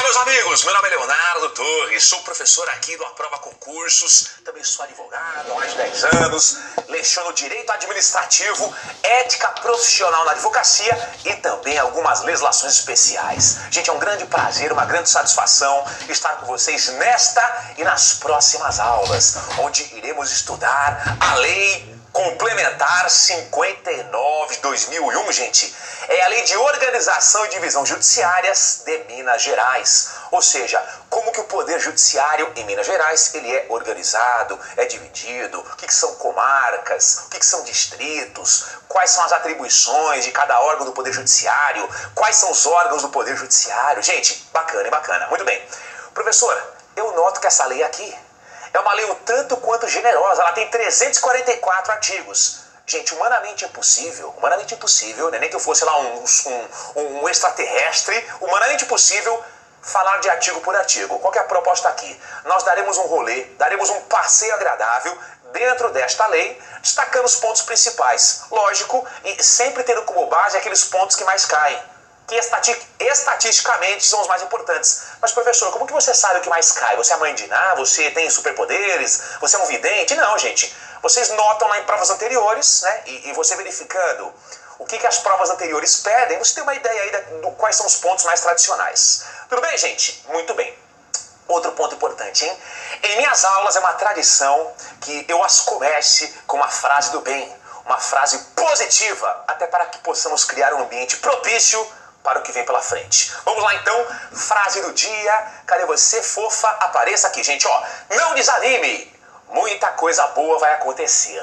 meus amigos, meu nome é Leonardo Torres, sou professor aqui do Aprova Concursos, também sou advogado há mais de 10 anos, leciono Direito Administrativo, Ética Profissional na Advocacia e também algumas legislações especiais. Gente, é um grande prazer, uma grande satisfação estar com vocês nesta e nas próximas aulas, onde iremos estudar a Lei Complementar 59 de 2001, gente. É a Lei de Organização e Divisão Judiciárias de Minas Gerais. Ou seja, como que o Poder Judiciário em Minas Gerais ele é organizado, é dividido, o que são comarcas, o que são distritos, quais são as atribuições de cada órgão do Poder Judiciário, quais são os órgãos do Poder Judiciário. Gente, bacana, hein, bacana. Muito bem. Professor, eu noto que essa lei aqui é uma lei um tanto quanto generosa, ela tem 344 artigos. Gente, humanamente impossível, né? Nem que eu fosse lá um extraterrestre, humanamente impossível falar de artigo por artigo. Qual que é a proposta aqui? Nós daremos um rolê, daremos um passeio agradável dentro desta lei, destacando os pontos principais. Lógico, e sempre tendo como base aqueles pontos que mais caem, que estatisticamente são os mais importantes. Mas, professor, como que você sabe o que mais cai? Você é mãe de Ná? Você tem superpoderes? Você é um vidente? Não, gente. Vocês notam lá em provas anteriores, né? E você verificando o que as provas anteriores pedem, você tem uma ideia aí do quais são os pontos mais tradicionais. Tudo bem, gente? Muito bem. Outro ponto importante, hein? Em minhas aulas é uma tradição que eu as comece com uma frase do bem, uma frase positiva, até para que possamos criar um ambiente propício para o que vem pela frente. Vamos lá então, frase do dia. Cadê você, fofa? Apareça aqui, gente, ó. Não desanime, muita coisa boa vai acontecer.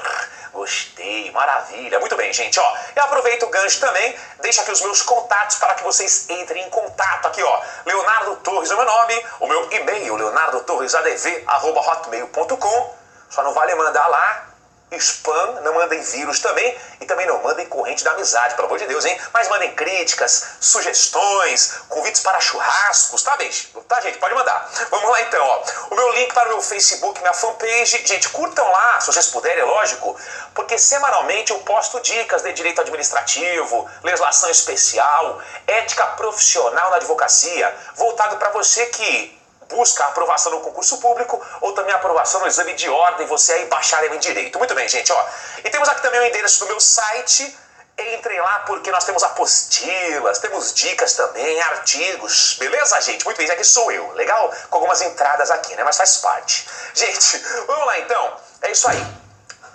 Gostei, maravilha. Muito bem, gente, ó. Eu aproveito o gancho também, deixo aqui os meus contatos para que vocês entrem em contato aqui, ó. Leonardo Torres é o meu nome, o meu e-mail, leonardotorresadv@hotmail.com. Só não vale mandar lá spam, não mandem vírus também, e também não mandem corrente da amizade, pelo amor de Deus, hein? Mas mandem críticas, sugestões, convites para churrascos, tá, beijo? Tá, gente? Pode mandar. Vamos lá então, ó. O meu link para o meu Facebook, minha fanpage, gente, curtam lá, se vocês puderem, é lógico, porque semanalmente eu posto dicas de direito administrativo, legislação especial, ética profissional na advocacia, voltado para você que busca a aprovação no concurso público ou também a aprovação no exame de ordem, você é bacharel em direito. Muito bem, gente, ó. E temos aqui também o endereço do meu site. Entrem lá porque nós temos apostilas, temos dicas também, artigos. Beleza, gente? Muito bem, aqui sou eu. Legal? Com algumas entradas aqui, né? Mas faz parte. Gente, vamos lá então. É isso aí.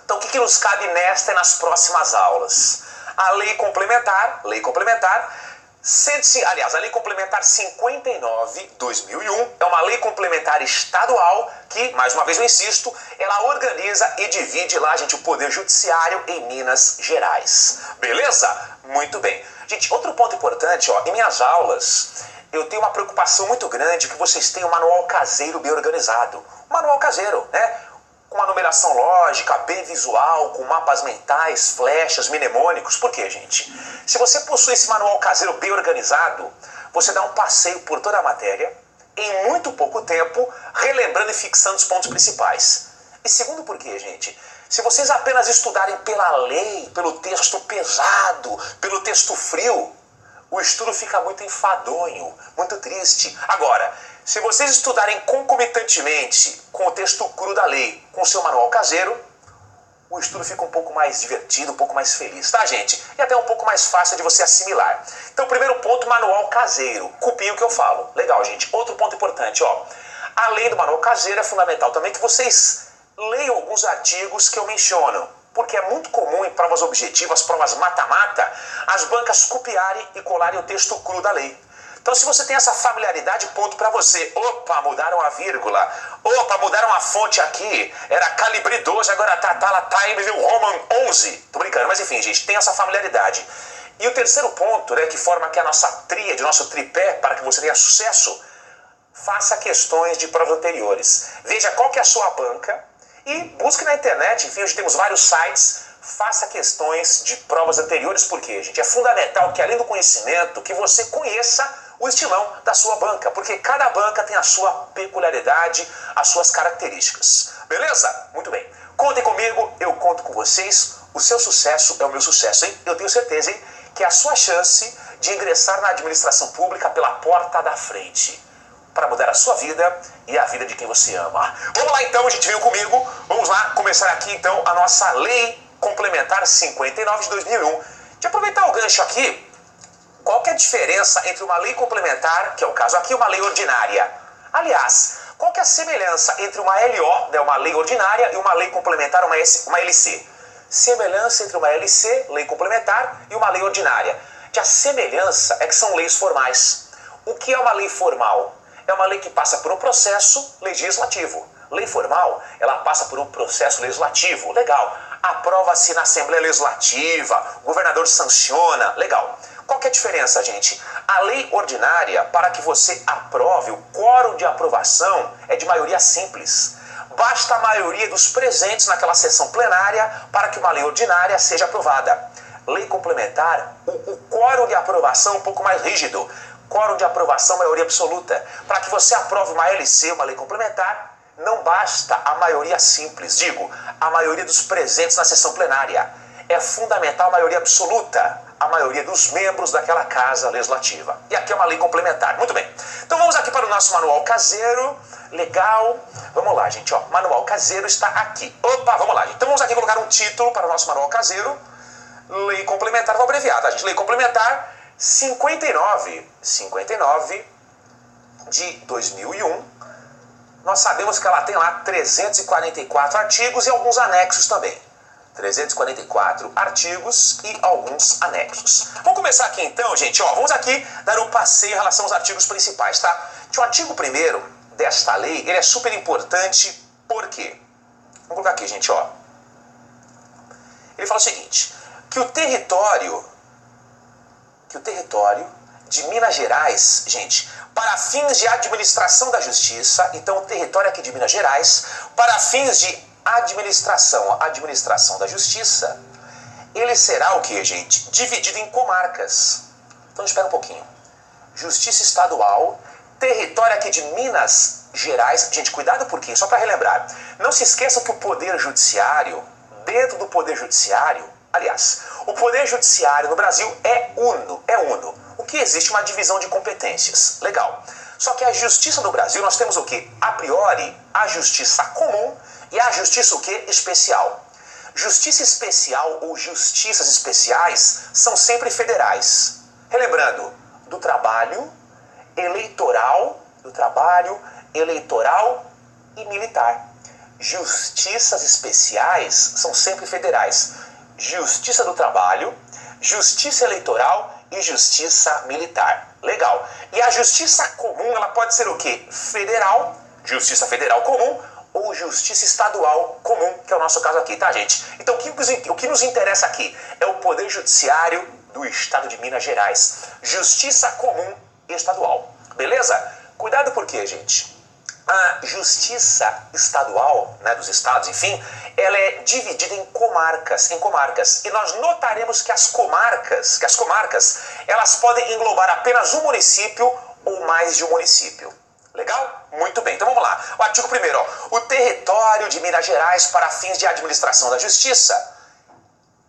Então, o que nos cabe nesta e nas próximas aulas? A Lei Complementar, a Lei Complementar 59/2001 é uma lei complementar estadual que, mais uma vez eu insisto, ela organiza e divide lá, gente, o Poder Judiciário em Minas Gerais. Beleza? Muito bem. Gente, outro ponto importante, ó, em minhas aulas eu tenho uma preocupação muito grande que vocês tenham um manual caseiro bem organizado. Um manual caseiro, né? Com uma numeração lógica, bem visual, com mapas mentais, flechas, mnemônicos. Por quê, gente? Se você possui esse manual caseiro bem organizado, você dá um passeio por toda a matéria, em muito pouco tempo, relembrando e fixando os pontos principais. E segundo por quê, gente? Se vocês apenas estudarem pela lei, pelo texto pesado, pelo texto frio, o estudo fica muito enfadonho, muito triste. Agora, se vocês estudarem concomitantemente com o texto cru da lei, com o seu manual caseiro, o estudo fica um pouco mais divertido, um pouco mais feliz, tá, gente? E até um pouco mais fácil de você assimilar. Então, primeiro ponto, manual caseiro. Copiem o que eu falo. Legal, gente. Outro ponto importante, ó. Além do manual caseiro, é fundamental também que vocês leiam alguns artigos que eu menciono. Porque é muito comum em provas objetivas, provas mata-mata, as bancas copiarem e colarem o texto cru da lei. Então, se você tem essa familiaridade, ponto para você. Opa, mudaram a vírgula. Opa, mudaram a fonte aqui. Era calibre 12, agora tá Times New Roman 11. Tô brincando, mas enfim, gente, tem essa familiaridade. E o terceiro ponto, né, que forma aqui a nossa tríade, o nosso tripé, para que você tenha sucesso, faça questões de provas anteriores. Veja qual que é a sua banca e busque na internet, enfim, hoje temos vários sites. Faça questões de provas anteriores, porque, gente, é fundamental que, além do conhecimento, que você conheça o estilão da sua banca, porque cada banca tem a sua peculiaridade, as suas características. Beleza? Muito bem. Contem comigo, eu conto com vocês. O seu sucesso é o meu sucesso, hein? Eu tenho certeza, hein, que é a sua chance de ingressar na administração pública pela porta da frente. para mudar a sua vida e a vida de quem você ama. Vamos lá então, a gente veio comigo. Vamos lá começar aqui então a nossa Lei Complementar 59 de 2001. De aproveitar o gancho aqui, qual que é a diferença entre uma lei complementar, que é o caso aqui, e uma lei ordinária? Aliás, qual que é a semelhança entre uma LO, né, uma lei ordinária, e uma lei complementar, uma LC? Semelhança entre uma LC, lei complementar, e uma lei ordinária. A semelhança é que são leis formais. O que é uma lei formal? É uma lei que passa por um processo legislativo. Lei formal, ela passa por um processo legislativo. Legal. Aprova-se na Assembleia Legislativa, o governador sanciona. Legal. Qual que é a diferença, gente? A lei ordinária, para que você aprove, o quórum de aprovação é de maioria simples. Basta a maioria dos presentes naquela sessão plenária para que uma lei ordinária seja aprovada. Lei complementar, o quórum de aprovação é um pouco mais rígido. Quórum de aprovação, maioria absoluta. Para que você aprove uma LC, uma lei complementar, não basta a maioria simples, digo, a maioria dos presentes na sessão plenária. É fundamental a maioria absoluta, a maioria dos membros daquela casa legislativa. E aqui é uma lei complementar. Muito bem. Então vamos aqui para o nosso manual caseiro. Legal. Vamos lá, gente. Ó, manual caseiro está aqui. Opa, vamos lá, gente. Então vamos aqui colocar um título para o nosso manual caseiro. Lei complementar, vou abreviar, tá, gente? Lei complementar 59 de 2001. Nós sabemos que ela tem lá 344 artigos e alguns anexos também. 344 artigos e alguns anexos. Vamos começar aqui então, gente. Ó, vamos aqui dar um passeio em relação aos artigos principais, tá? O artigo 1º desta lei, ele é super importante, por quê? Vamos colocar aqui, gente, ó. Ele fala o seguinte, que o território de Minas Gerais, gente, para fins de administração da justiça, então o território aqui de Minas Gerais, para fins de administração da justiça, ele será o que, gente? Dividido em comarcas. Então espera um pouquinho. Justiça estadual, território aqui de Minas Gerais. Gente, cuidado porque, só para relembrar, não se esqueçam que o Poder Judiciário, dentro do Poder Judiciário, aliás, o Poder Judiciário no Brasil é uno. O que existe uma divisão de competências. Legal. Só que a Justiça no Brasil, nós temos o que? A priori, a Justiça comum e a Justiça o que? Especial. Justiça especial ou justiças especiais são sempre federais. Relembrando, do trabalho eleitoral e militar. Justiças especiais são sempre federais. Justiça do trabalho, justiça eleitoral e justiça militar. Legal. E a justiça comum, ela pode ser o quê? Federal, justiça federal comum, ou justiça estadual comum, que é o nosso caso aqui, tá, gente? Então, o que nos interessa aqui é o Poder Judiciário do Estado de Minas Gerais. Justiça comum estadual. Beleza? Cuidado por quê, gente? A justiça estadual, né, dos estados, enfim, ela é dividida em comarcas. E nós notaremos que as comarcas, elas podem englobar apenas um município ou mais de um município. Legal? Muito bem, então vamos lá. O artigo 1º, ó. O território de Minas Gerais para fins de administração da justiça,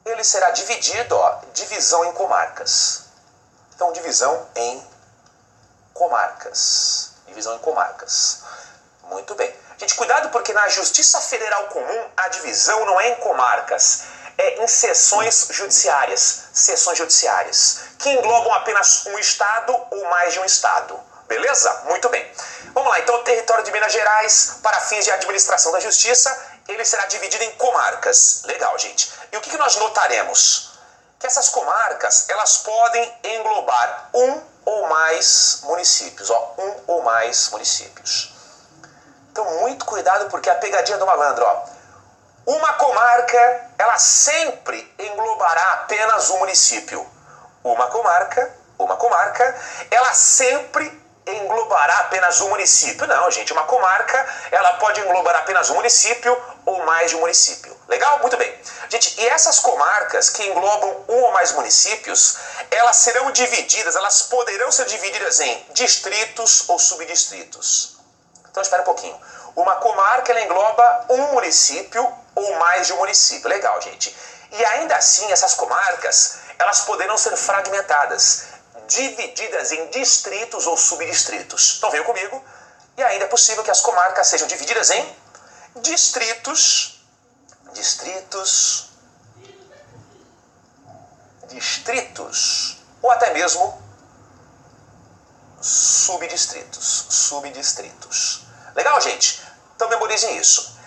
ele será dividido, ó, divisão em comarcas. Então, divisão em comarcas. Muito bem. Gente, cuidado porque na Justiça Federal Comum a divisão não é em comarcas, é em seções judiciárias, que englobam apenas um estado ou mais de um estado. Beleza? Muito bem. Vamos lá, então o território de Minas Gerais, para fins de administração da justiça, ele será dividido em comarcas. Legal, gente. E o que nós notaremos? Que essas comarcas, elas podem englobar um ou mais municípios. Então, muito cuidado porque a pegadinha do malandro, ó. Uma comarca, ela sempre englobará apenas um município. Uma comarca, ela sempre englobará apenas um município. Não, gente, uma comarca, ela pode englobar apenas um município ou mais de um município. Legal? Muito bem. Gente, e essas comarcas que englobam um ou mais municípios, elas serão divididas, elas poderão ser divididas em distritos ou subdistritos. Então, espera um pouquinho. Uma comarca, ela engloba um município ou mais de um município. Legal, gente. E ainda assim, essas comarcas, elas poderão ser fragmentadas, divididas em distritos ou subdistritos. Então venham comigo. E ainda é possível que as comarcas sejam divididas em distritos, ou até mesmo subdistritos. Legal, gente? Então memorizem isso.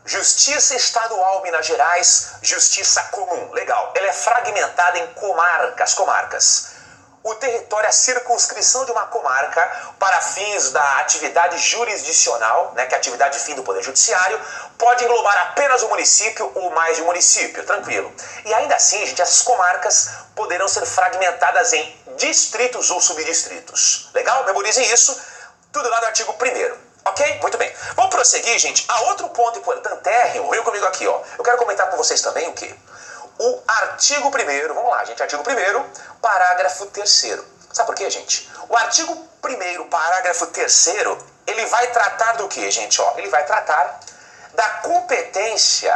Justiça Estadual Minas Gerais, Justiça Comum. Legal. Ela é fragmentada em comarcas. O território, a circunscrição de uma comarca para fins da atividade jurisdicional, né, que é a atividade fim do Poder Judiciário, pode englobar apenas um município ou mais de um município, tranquilo. E ainda assim, gente, essas comarcas poderão ser fragmentadas em distritos ou subdistritos. Legal? Memorizem isso, tudo lá no artigo 1º. Ok? Muito bem. Vamos prosseguir, gente. A outro ponto importantérrimo, veio comigo aqui, ó. Eu quero comentar com vocês também o quê? O artigo 1º, vamos lá, gente, artigo 1º, parágrafo 3º. Sabe por quê, gente? O artigo 1º, parágrafo 3º, ele vai tratar do quê, gente? Ó, ele vai tratar da competência,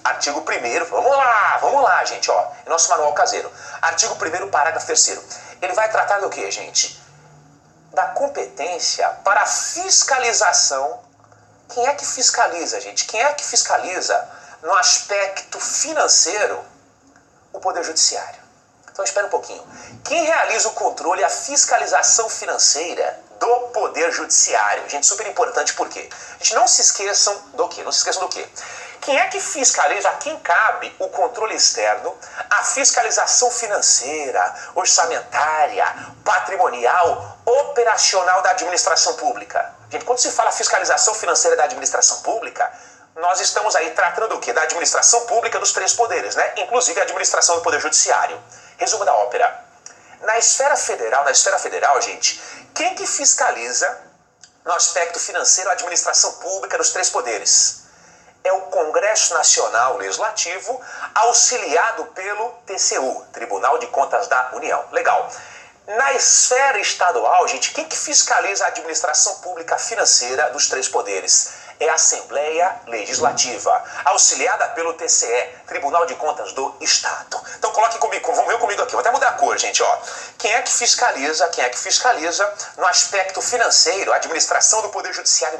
artigo 1º, vamos lá, gente, ó, é nosso manual caseiro. Artigo 1º, parágrafo 3º. Ele vai tratar do quê, gente? Da competência para a fiscalização. Quem é que fiscaliza, gente? Quem é que fiscaliza no aspecto financeiro o Poder Judiciário? Então espera um pouquinho. Quem realiza o controle e a fiscalização financeira do Poder Judiciário? Gente, super importante, por quê? Gente, não se esqueçam do quê? Quem é que fiscaliza, a quem cabe o controle externo, a fiscalização financeira, orçamentária, patrimonial, operacional da administração pública? Gente, quando se fala fiscalização financeira da administração pública, nós estamos aí tratando do quê? Da administração pública dos 3 poderes, né? Inclusive a administração do Poder Judiciário. Resumo da ópera. Na esfera federal, gente, quem que fiscaliza no aspecto financeiro a administração pública dos 3 poderes? É o Congresso Nacional Legislativo, auxiliado pelo TCU, Tribunal de Contas da União. Legal. Na esfera estadual, gente, quem que fiscaliza a administração pública financeira dos 3 poderes? É a Assembleia Legislativa, auxiliada pelo TCE, Tribunal de Contas do Estado. Então coloquem comigo, vamos ver comigo aqui, vou até mudar a cor, gente, ó. Quem é que fiscaliza no aspecto financeiro a administração do Poder Judiciário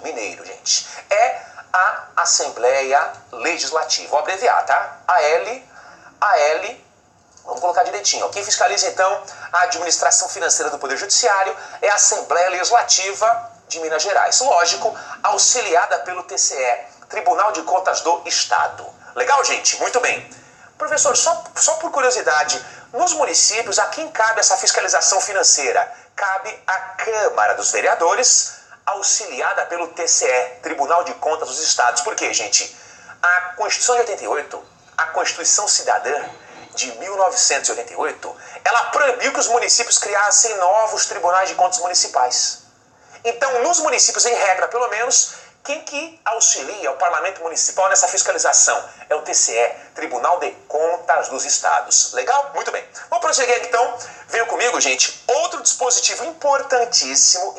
mineiro, gente? É a Assembleia Legislativa. Vou abreviar, tá? AL, vamos colocar direitinho. Quem fiscaliza, então, a administração financeira do Poder Judiciário é a Assembleia Legislativa de Minas Gerais. Lógico, auxiliada pelo TCE, Tribunal de Contas do Estado. Legal, gente? Muito bem. Professor, só por curiosidade, nos municípios, a quem cabe essa fiscalização financeira? Cabe à Câmara dos Vereadores, auxiliada pelo TCE, Tribunal de Contas dos Estados. Por quê, gente? A Constituição de 88, a Constituição Cidadã de 1988, ela proibiu que os municípios criassem novos tribunais de contas municipais. Então, nos municípios, em regra, pelo menos, quem que auxilia o Parlamento Municipal nessa fiscalização? É o TCE, Tribunal de Contas dos Estados. Legal? Muito bem. Vamos prosseguir aqui, então. Venham comigo, gente. Outro dispositivo importantíssimo.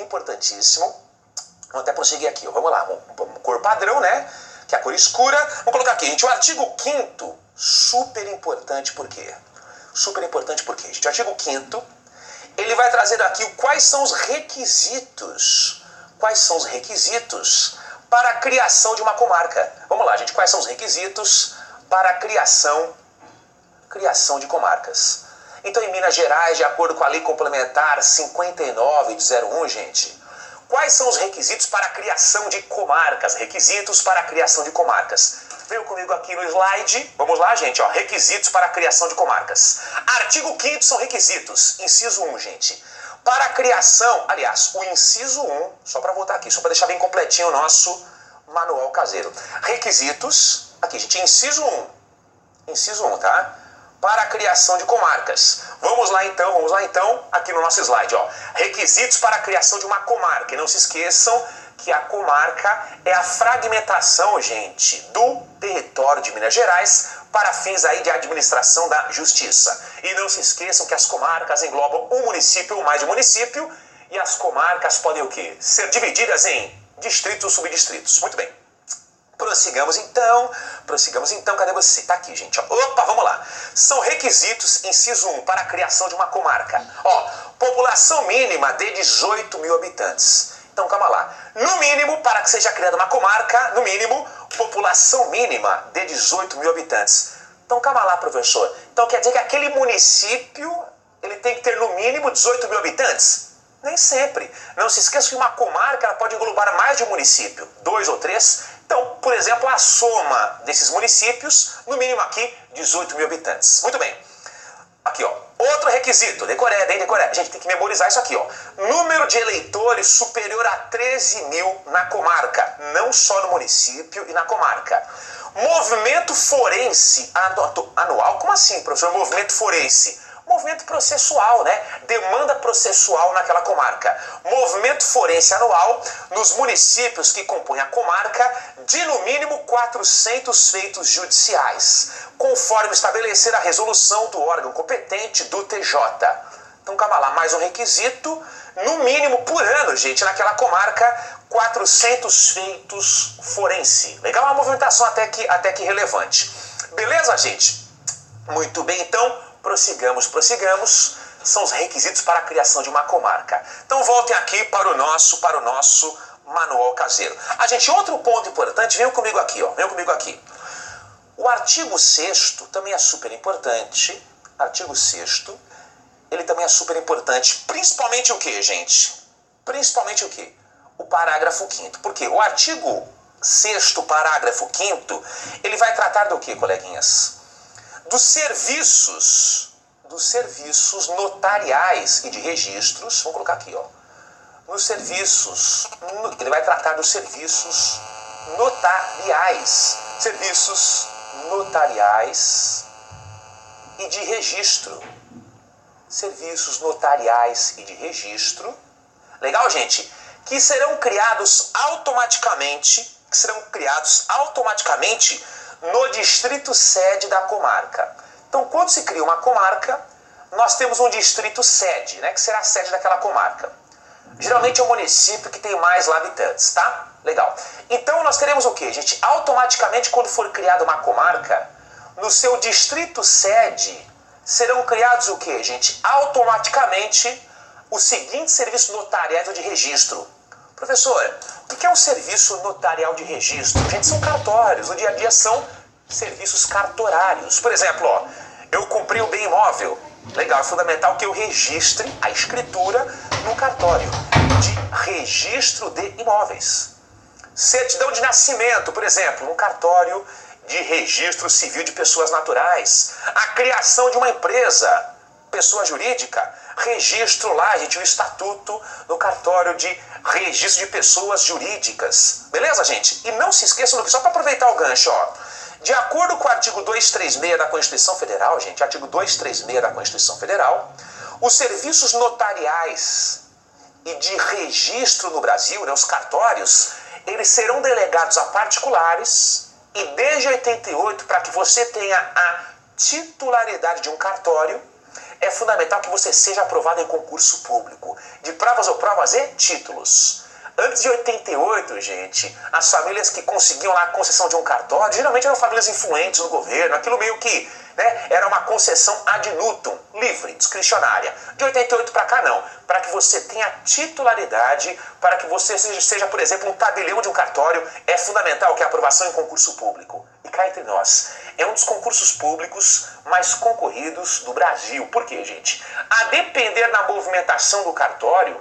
Vamos até prosseguir aqui. Vamos lá. Cor padrão, né? Que é a cor escura. Vamos colocar aqui, gente. O artigo 5º, super importante, por quê? Gente? O artigo 5º, ele vai trazer aqui quais são os requisitos para a criação de uma comarca. Vamos lá, gente, quais são os requisitos para a criação de comarcas? Então, em Minas Gerais, de acordo com a Lei Complementar 59 de 01, gente, quais são os requisitos para a criação de comarcas? Veio comigo aqui no slide. Vamos lá, gente, ó, requisitos para a criação de comarcas. Artigo 5º são requisitos. Inciso 1, gente. Para a criação, aliás, o inciso 1, só para voltar aqui, só para deixar bem completinho o nosso manual caseiro. Requisitos, aqui, gente, inciso 1, tá? Para a criação de comarcas. Vamos lá então, aqui no nosso slide, ó. Requisitos para a criação de uma comarca. E não se esqueçam que a comarca é a fragmentação, gente, do território de Minas Gerais para fins aí de administração da justiça. E não se esqueçam que as comarcas englobam um município ou mais de um município, e as comarcas podem o quê? Ser divididas em distritos ou subdistritos. Muito bem. Prossigamos então, cadê você? Tá aqui, gente, ó. Opa, vamos lá. São requisitos, inciso 1, para a criação de uma comarca. Ó, população mínima de 18 mil habitantes. Então, calma lá. No mínimo, para que seja criada uma comarca, no mínimo, população mínima de 18 mil habitantes. Então, calma lá, professor. Então, quer dizer que aquele município, ele tem que ter no mínimo 18 mil habitantes? Nem sempre. Não se esqueça que uma comarca ela pode englobar mais de um município, 2 ou 3. Então, por exemplo, a soma desses municípios, no mínimo aqui, 18 mil habitantes. Muito bem. Aqui, ó. Outro requisito. Decoreba, hein? Decoreba. A gente tem que memorizar isso aqui, ó. Número de eleitores superior a 13 mil na comarca. Não só no município e na comarca. Movimento forense anual. Como assim, professor? Movimento forense? Movimento processual, né? Demanda processual naquela comarca. Movimento forense anual nos municípios que compõem a comarca de no mínimo 400 feitos judiciais, conforme estabelecer a resolução do órgão competente do TJ. Então, calma lá, mais um requisito, no mínimo por ano, gente, naquela comarca, 400 feitos forense. Legal? Uma movimentação até que relevante. Beleza, gente? Muito bem, então, prossigamos. São os requisitos para a criação de uma comarca. Então voltem aqui para o nosso manual caseiro. Gente, outro ponto importante, venham comigo aqui, ó. Venham comigo aqui. O artigo 6º também é super importante. Artigo 6º, ele também é super importante. Principalmente o que, gente? Principalmente o que? O parágrafo 5º. Por quê? O artigo 6º, parágrafo 5º, ele vai tratar do que, coleguinhas? Dos serviços notariais e de registros, vamos colocar aqui, ó. Ele vai tratar dos serviços notariais e de registro. Serviços notariais e de registro. Legal, gente? Que serão criados automaticamente no distrito sede da comarca. Então, quando se cria uma comarca, nós temos um distrito sede, né, que será a sede daquela comarca. Geralmente é o município que tem mais lá habitantes, tá? Legal. Então, nós teremos o quê, gente? Automaticamente, quando for criada uma comarca, no seu distrito sede, serão criados o quê, gente? Automaticamente, os seguintes serviços notariais ou de registro. Professor, o que é um serviço notarial de registro? Gente, são cartórios. No dia a dia são serviços cartorários. Por exemplo, ó, eu comprei o bem imóvel. Legal, é fundamental que eu registre a escritura no cartório de registro de imóveis. Certidão de nascimento, por exemplo, no cartório de registro civil de pessoas naturais. A criação de uma empresa, pessoa jurídica, registro lá, gente, o estatuto no cartório de registro de pessoas jurídicas. Beleza, gente? E não se esqueçam do que, só para aproveitar o gancho, ó. De acordo com o artigo 236 da Constituição Federal, gente, artigo 236 da Constituição Federal, os serviços notariais e de registro no Brasil, né, os cartórios, eles serão delegados a particulares e desde 88, para que você tenha a titularidade de um cartório, é fundamental que você seja aprovado em concurso público, de provas ou provas e títulos. Antes de 88, gente, as famílias que conseguiam lá a concessão de um cartório, geralmente eram famílias influentes no governo, aquilo meio que, né, era uma concessão ad nutum, livre, discricionária. De 88 para cá não, para que você tenha titularidade, para que você seja, por exemplo, um tabelião de um cartório, é fundamental que a aprovação em concurso público. E cá entre nós, é um dos concursos públicos mais concorridos do Brasil. Por quê, gente? A depender da movimentação do cartório,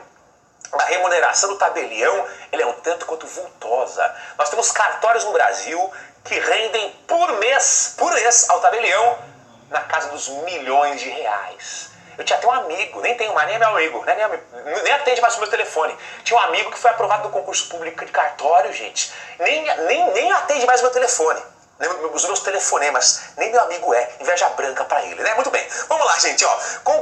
a remuneração do tabelião, ele é um tanto quanto vultosa. Nós temos cartórios no Brasil que rendem por mês ao tabelião na casa dos milhões de reais. Eu tinha até um amigo, nem tenho mais, nem é meu amigo, nem atende mais o meu telefone. Tinha um amigo que foi aprovado no concurso público de cartório, gente. Nem atende mais o meu telefone. Os meus telefonemas, nem meu amigo é, inveja branca pra ele, né? Muito bem, vamos lá, gente, ó.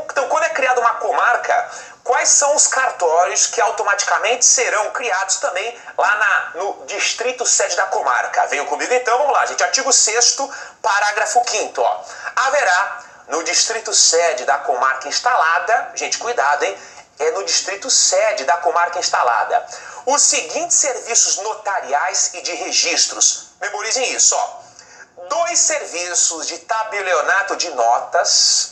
Então, quando é criada uma comarca, quais são os cartórios que automaticamente serão criados também lá no distrito sede da comarca? Venham comigo então, vamos lá, gente. Artigo 6º, parágrafo 5º, ó. Haverá no distrito sede da comarca instalada, gente, cuidado, hein? É no distrito sede da comarca instalada, os seguintes serviços notariais e de registros. Memorizem isso, ó. 2 serviços de tabelionato de notas.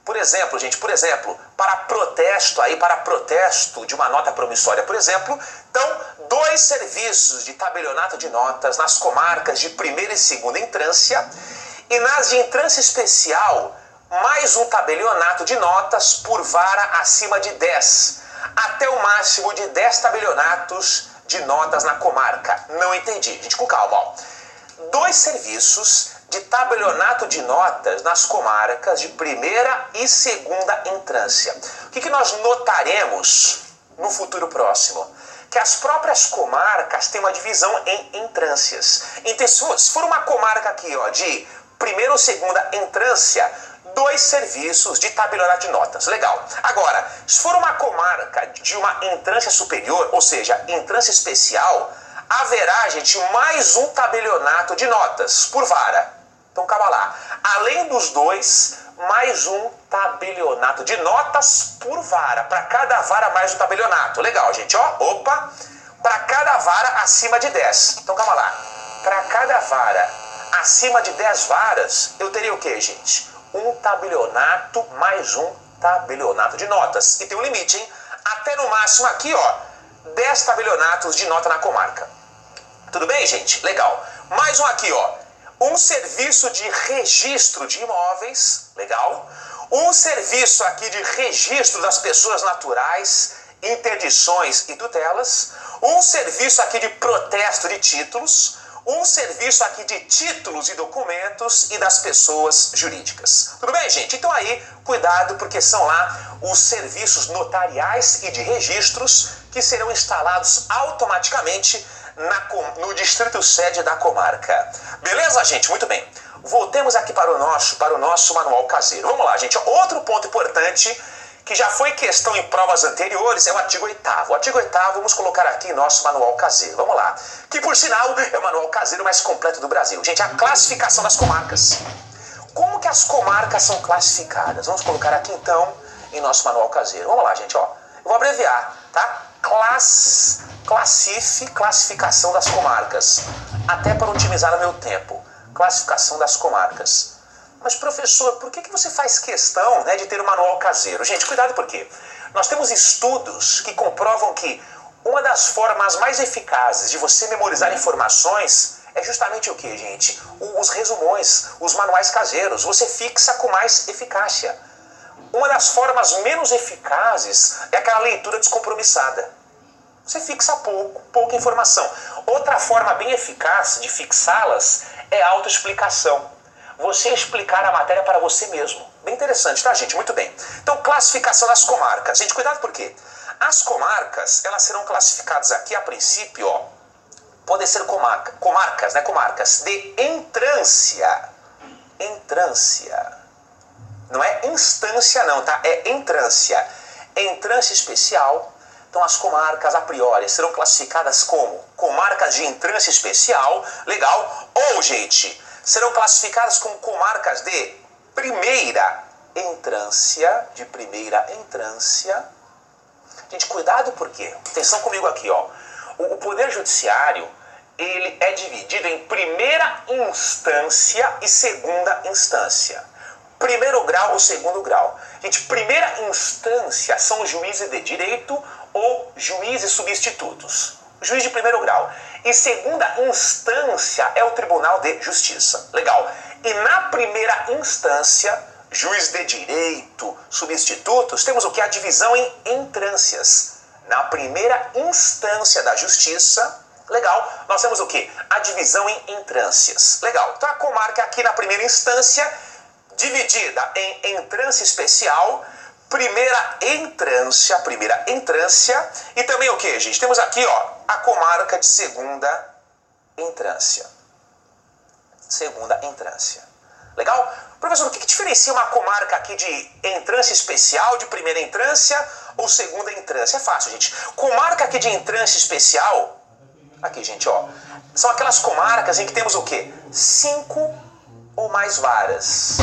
Por exemplo, gente, para protesto de uma nota promissória, por exemplo. Então, 2 serviços de tabelionato de notas nas comarcas de primeira e segunda entrância. E nas de entrância especial, mais um tabelionato de notas por vara acima de 10. Até o máximo de 10 tabelionatos de notas na comarca. Não entendi. Gente, com calma, ó. 2 serviços de tabelionato de notas nas comarcas de primeira e segunda entrância. O que nós notaremos no futuro próximo? Que as próprias comarcas têm uma divisão em entrâncias. Então, se for uma comarca aqui, ó, de primeira ou segunda entrância, 2 serviços de tabelionato de notas. Legal. Agora, se for uma comarca de uma entrância superior, ou seja, entrância especial, haverá, gente, mais um tabelionato de notas por vara. Então, calma lá. Além dos 2, mais um tabelionato de notas por vara. Para cada vara, mais um tabelionato. Legal, gente, ó. Opa. Para cada vara acima de 10. Então, calma lá. Para cada vara acima de 10 varas, eu teria o quê, gente? Um tabelionato mais um tabelionato de notas. E tem um limite, hein? Até no máximo aqui, ó, 10 tabelionatos de nota na comarca. Tudo bem, gente? Legal. Mais um aqui, ó. Um serviço de registro de imóveis. Legal. Um serviço aqui de registro das pessoas naturais, interdições e tutelas. Um serviço aqui de protesto de títulos. Um serviço aqui de títulos e documentos e das pessoas jurídicas. Tudo bem, gente? Então aí, cuidado, porque são lá os serviços notariais e de registros que serão instalados automaticamente no distrito sede da comarca. Beleza, gente? Muito bem. Voltemos aqui para o nosso manual caseiro. Vamos lá, gente. Outro ponto importante que já foi questão em provas anteriores é o artigo 8º. O artigo 8º, vamos colocar aqui em nosso manual caseiro. Vamos lá. Que, por sinal, é o manual caseiro mais completo do Brasil. Gente, a classificação das comarcas. Como que as comarcas são classificadas? Vamos colocar aqui, então, em nosso manual caseiro. Vamos lá, gente, ó. Eu vou abreviar, tá? Classificação das comarcas. Até para otimizar o meu tempo. Classificação das comarcas. Mas, professor, por que você faz questão, né, de ter um manual caseiro? Gente, cuidado, por quê? Nós temos estudos que comprovam que uma das formas mais eficazes de você memorizar informações é justamente o quê, gente? Os resumões, os manuais caseiros. Você fixa com mais eficácia. Uma das formas menos eficazes é aquela leitura descompromissada. Você fixa pouca informação. Outra forma bem eficaz de fixá-las é a autoexplicação. Você explicar a matéria para você mesmo. Bem interessante, tá, gente? Muito bem. Então, classificação das comarcas. Gente, cuidado por quê? As comarcas, elas serão classificadas aqui, a princípio, ó, podem ser comarcas, né? Comarcas de entrância. Entrância. Não é instância, não, tá? É entrância. Entrância especial. Então, as comarcas, a priori, serão classificadas como comarcas de entrância especial. Legal. Ou, gente, serão classificadas como comarcas de primeira entrância. De primeira entrância. Gente, cuidado por quê? Atenção comigo aqui, ó. O Poder Judiciário, ele é dividido em primeira instância e segunda instância. Primeiro grau ou segundo grau. Gente, primeira instância são os juízes de direito ou juízes substitutos. Juiz de primeiro grau. E segunda instância é o Tribunal de Justiça. Legal. E na primeira instância, juiz de direito, substitutos, temos o que? A divisão em entrâncias. Na primeira instância da Justiça, legal, nós temos o que? A divisão em entrâncias. Legal. Então a comarca aqui na primeira instância, dividida em entrância especial, primeira entrância, e também o que, gente? Temos aqui, ó, a comarca de segunda entrância. Segunda entrância. Legal? Professor, o que diferencia uma comarca aqui de entrância especial, de primeira entrância ou segunda entrância? É fácil, gente. Comarca aqui de entrância especial, aqui, gente, ó, são aquelas comarcas em que temos o quê? 5 ou mais varas.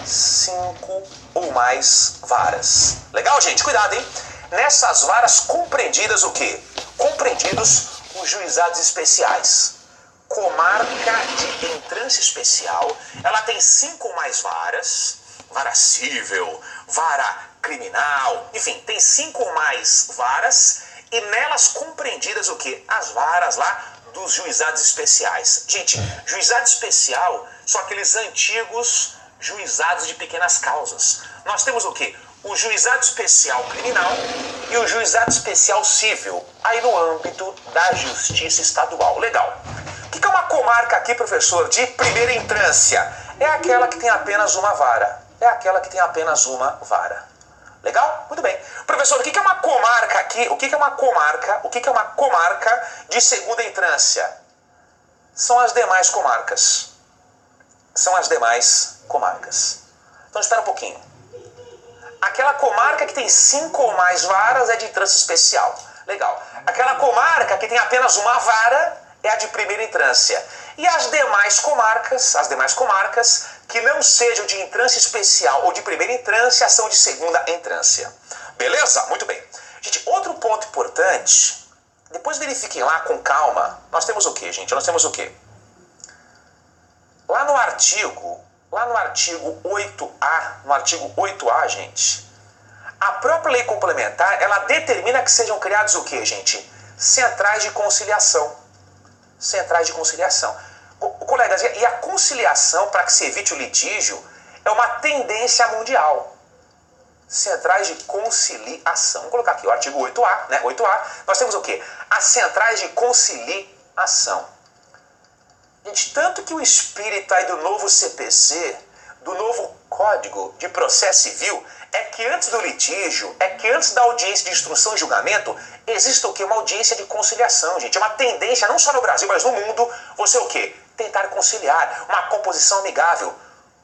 5 ou mais varas. Legal, gente? Cuidado, hein? Nessas varas compreendidas o quê? compreendidos os juizados especiais. Comarca de entrância especial, ela tem 5 ou mais varas, vara cível, vara criminal, enfim, tem 5 ou mais varas e nelas compreendidas o quê? As varas lá dos juizados especiais. Gente, juizado especial são aqueles antigos juizados de pequenas causas. Nós temos o quê? O juizado especial criminal e o juizado especial cível, aí no âmbito da justiça estadual. Legal. O que é uma comarca aqui, professor, de primeira entrância? É aquela que tem apenas uma vara. É aquela que tem apenas uma vara. Legal? Muito bem. Professor, o que é uma comarca aqui? O que é uma comarca? O que é uma comarca de segunda entrância? São as demais comarcas. São as demais comarcas. Então espera um pouquinho. Aquela comarca que tem 5 ou mais varas é de entrância especial. Legal. Aquela comarca que tem apenas uma vara é a de primeira entrância. E as demais comarcas que não sejam de entrância especial ou de primeira entrância são de segunda entrância. Beleza? Muito bem. Gente, outro ponto importante, depois verifiquem lá com calma, nós temos o quê, gente? Nós temos o quê? Lá no artigo 8A, gente, a própria lei complementar, ela determina que sejam criados o quê, gente? Centrais de conciliação. Centrais de conciliação. Colegas, e a conciliação, para que se evite o litígio, é uma tendência mundial. Centrais de conciliação. Vamos colocar aqui o artigo 8A, né? 8A, nós temos o quê? As centrais de conciliação. Gente, tanto que o espírito aí do novo CPC, do novo Código de Processo Civil, é que antes do litígio, é que antes da audiência de instrução e julgamento, existe o quê? Uma audiência de conciliação, gente. É uma tendência, não só no Brasil, mas no mundo, você o quê? Tentar conciliar, uma composição amigável.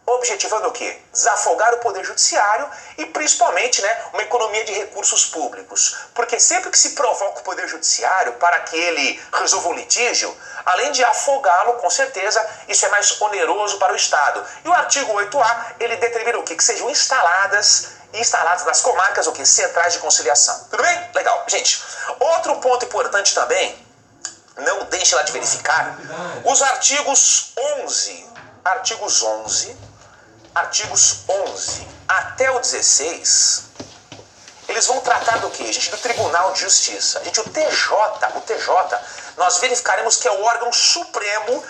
Objetivando o quê? Desafogar o poder judiciário e principalmente, né, uma economia de recursos públicos. Porque sempre que se provoca o poder judiciário para que ele resolva um litígio, além de afogá-lo, com certeza, isso é mais oneroso para o Estado. E o artigo 8A, ele determina o quê? Que sejam instaladas nas comarcas o quê? Centrais de conciliação. Tudo bem? Legal. Gente, outro ponto importante também, não deixe lá de verificar, os artigos 11 até o 16, eles vão tratar do quê, gente? Do Tribunal de Justiça. Gente, o TJ, nós verificaremos que é o órgão supremo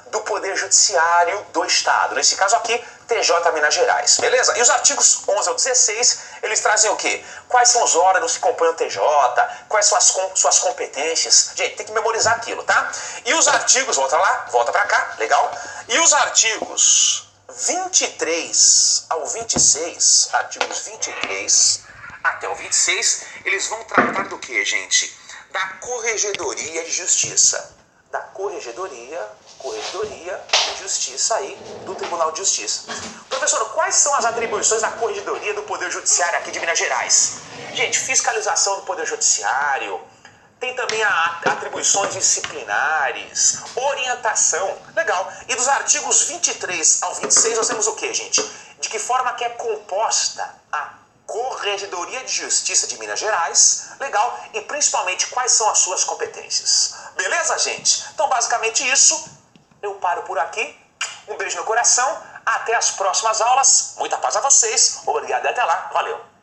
do Poder Judiciário do Estado. Nesse caso aqui, TJ Minas Gerais. Beleza? E os artigos 11 ao 16, eles trazem o quê? Quais são os órgãos que compõem o TJ? Quais são suas competências? Gente, tem que memorizar aquilo, tá? E os artigos, volta pra cá, legal? E os artigos 23 ao 26, artigos 23 até o 26, eles vão tratar do quê, gente? Da Corregedoria de Justiça. Da Corregedoria de Justiça aí do Tribunal de Justiça. Professor, quais são as atribuições da Corregedoria do Poder Judiciário aqui de Minas Gerais? Gente, fiscalização do Poder Judiciário, tem também atribuições disciplinares, orientação, legal. E dos artigos 23 ao 26 nós temos o quê, gente? De que forma que é composta a Corregedoria de Justiça de Minas Gerais, legal, e principalmente quais são as suas competências. Beleza, gente? Então, basicamente isso, eu paro por aqui, um beijo no coração, até as próximas aulas, muita paz a vocês, obrigado e até lá, valeu!